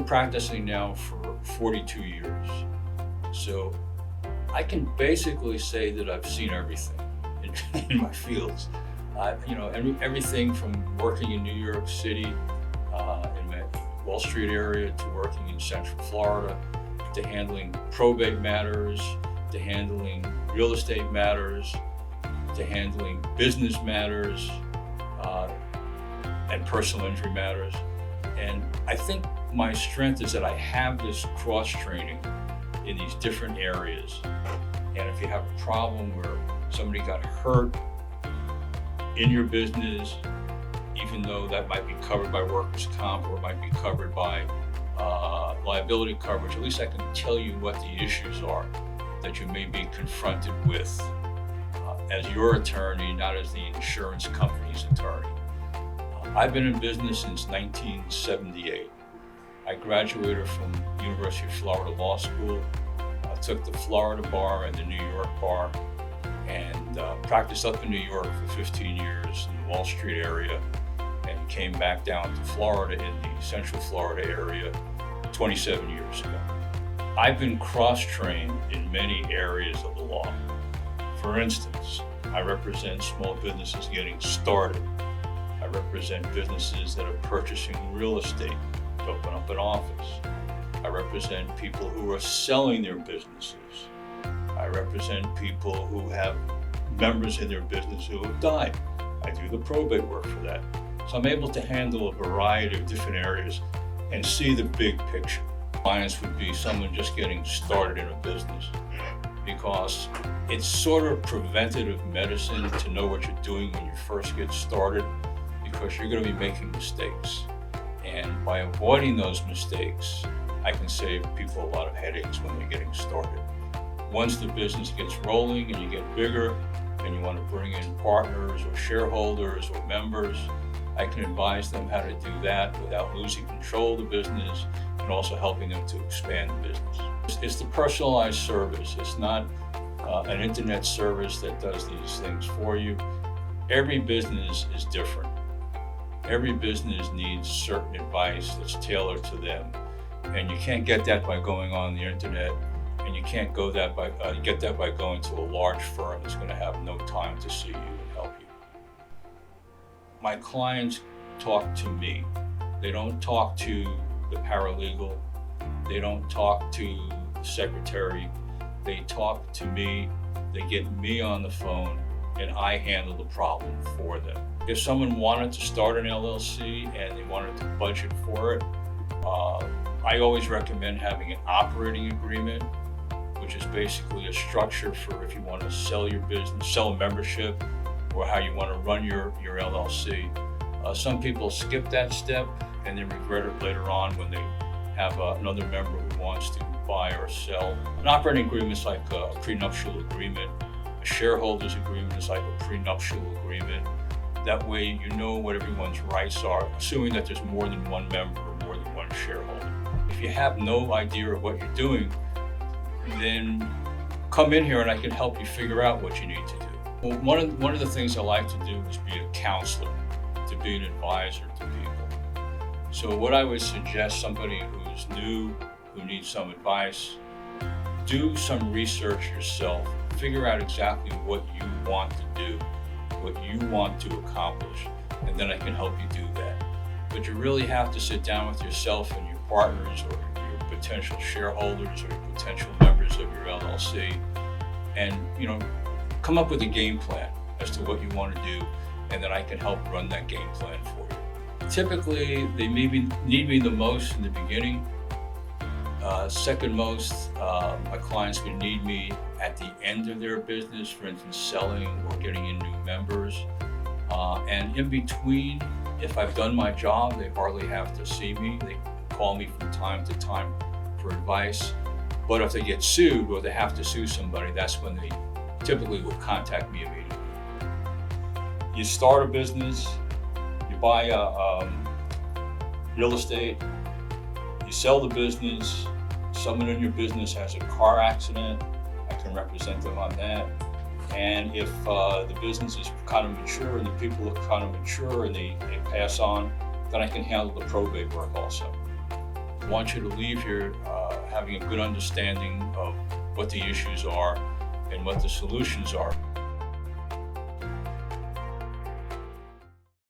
been practicing now for 42 years. So I can basically say that I've seen everything in my fields. Everything from working in New York City, in the Wall Street area, to working in Central Florida, to handling probate matters, to handling real estate matters, to handling business matters, and personal injury matters. And I think my strength is that I have this cross training in these different areas. And if you have a problem where somebody got hurt in your business, even though that might be covered by workers' comp or it might be covered by liability coverage, at least I can tell you what the issues are that you may be confronted with as your attorney, not as the insurance company's attorney. I've been in business since 1978. I graduated from University of Florida Law School. I took the Florida bar and the New York bar, and practiced up in New York for 15 years in the Wall Street area, and came back down to Florida in the Central Florida area 27 years ago. I've been cross-trained in many areas of the law. For instance, I represent small businesses getting started. I represent businesses that are purchasing real estate to open up an office. I represent people who are selling their businesses. I represent people who have members in their business who have died. I do the probate work for that. So I'm able to handle a variety of different areas and see the big picture. Clients would be someone just getting started in a business, because it's sort of preventative medicine to know what you're doing when you first get started, because you're going to be making mistakes. And by avoiding those mistakes, I can save people a lot of headaches when they're getting started. Once the business gets rolling and you get bigger and you want to bring in partners or shareholders or members, I can advise them how to do that without losing control of the business and also helping them to expand the business. It's the personalized service. It's not an internet service that does these things for you. Every business is different. Every business needs certain advice that's tailored to them. And you can't get that by going on the internet, and you can't get that by going to a large firm that's going to have no time to see you and help you. My clients talk to me. They don't talk to the paralegal. They don't talk to the secretary. They talk to me. They get me on the phone, and I handle the problem for them. If someone wanted to start an LLC and they wanted to budget for it, I always recommend having an operating agreement, which is basically a structure for if you want to sell your business, sell a membership, or how you want to run your LLC. Some people skip that step and then regret it later on when they have another member who wants to buy or sell. An operating agreement is like a prenuptial agreement. A shareholders agreement is like a prenuptial agreement. That way you know what everyone's rights are, assuming that there's more than one member or more than one shareholder. If you have no idea of what you're doing, then come in here and I can help you figure out what you need to do. Well, one of the things I like to do is be a counselor, to be an advisor to people. So what I would suggest somebody who's new, who needs some advice, do some research yourself, figure out exactly what you want to do, what you want to accomplish, and then I can help you do that. But you really have to sit down with yourself and your partners or your potential shareholders or your potential members of your LLC and come up with a game plan as to what you want to do, and then I can help run that game plan for you. Typically, they maybe need me the most in the beginning. Second most, my clients would need me at the end of their business, for instance, selling or getting in new members. And in between, if I've done my job, they hardly have to see me. They call me from time to time for advice. But if they get sued or they have to sue somebody, that's when they typically will contact me immediately. You start a business, you buy real estate, you sell the business, someone in your business has a car accident, I can represent them on that. And if the business is kind of mature and the people are kind of mature and they pass on, then I can handle the probate work also. want you to leave here having a good understanding of what the issues are and what the solutions are.